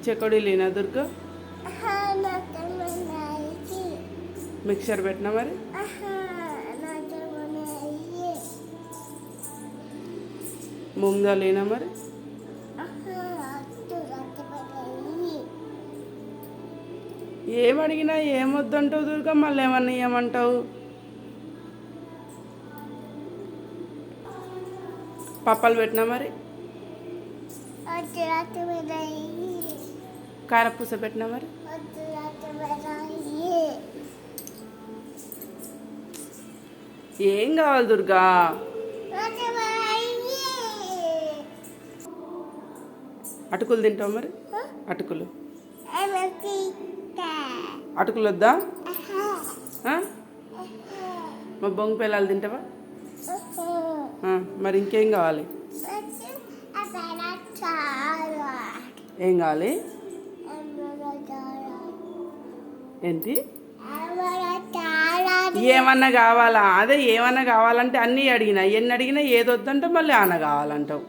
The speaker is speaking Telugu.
చెకోడీ లేనా దుర్గా? మిక్సర్ పెట్టినా మరి? మూంగ్ దాల్ లేనా మరి? ఏమడిగినా ఏమొద్దంటావు దుర్గా, మళ్ళీ ఏమన్నా ఏమంటావు? పప్పాలు పెట్టినా మరి? కారపూస పెట్టినా మరి? ఏం కావాలి దుర్గా? అటుకులు తింటావు మరి? అటుకులు అటుకులు వద్దా? మా బొంగు పిల్లలు తింటావా? మరి ఇంకేం కావాలి? ఏం కావాలి? ఏంటి? ఏమన్నా కావాలా? అదే ఏమన్నా కావాలంటే అన్నీ అడిగినా, ఎన్ని అడిగినా ఏదొద్దంటే మళ్ళీ అన్న కావాలంటావు.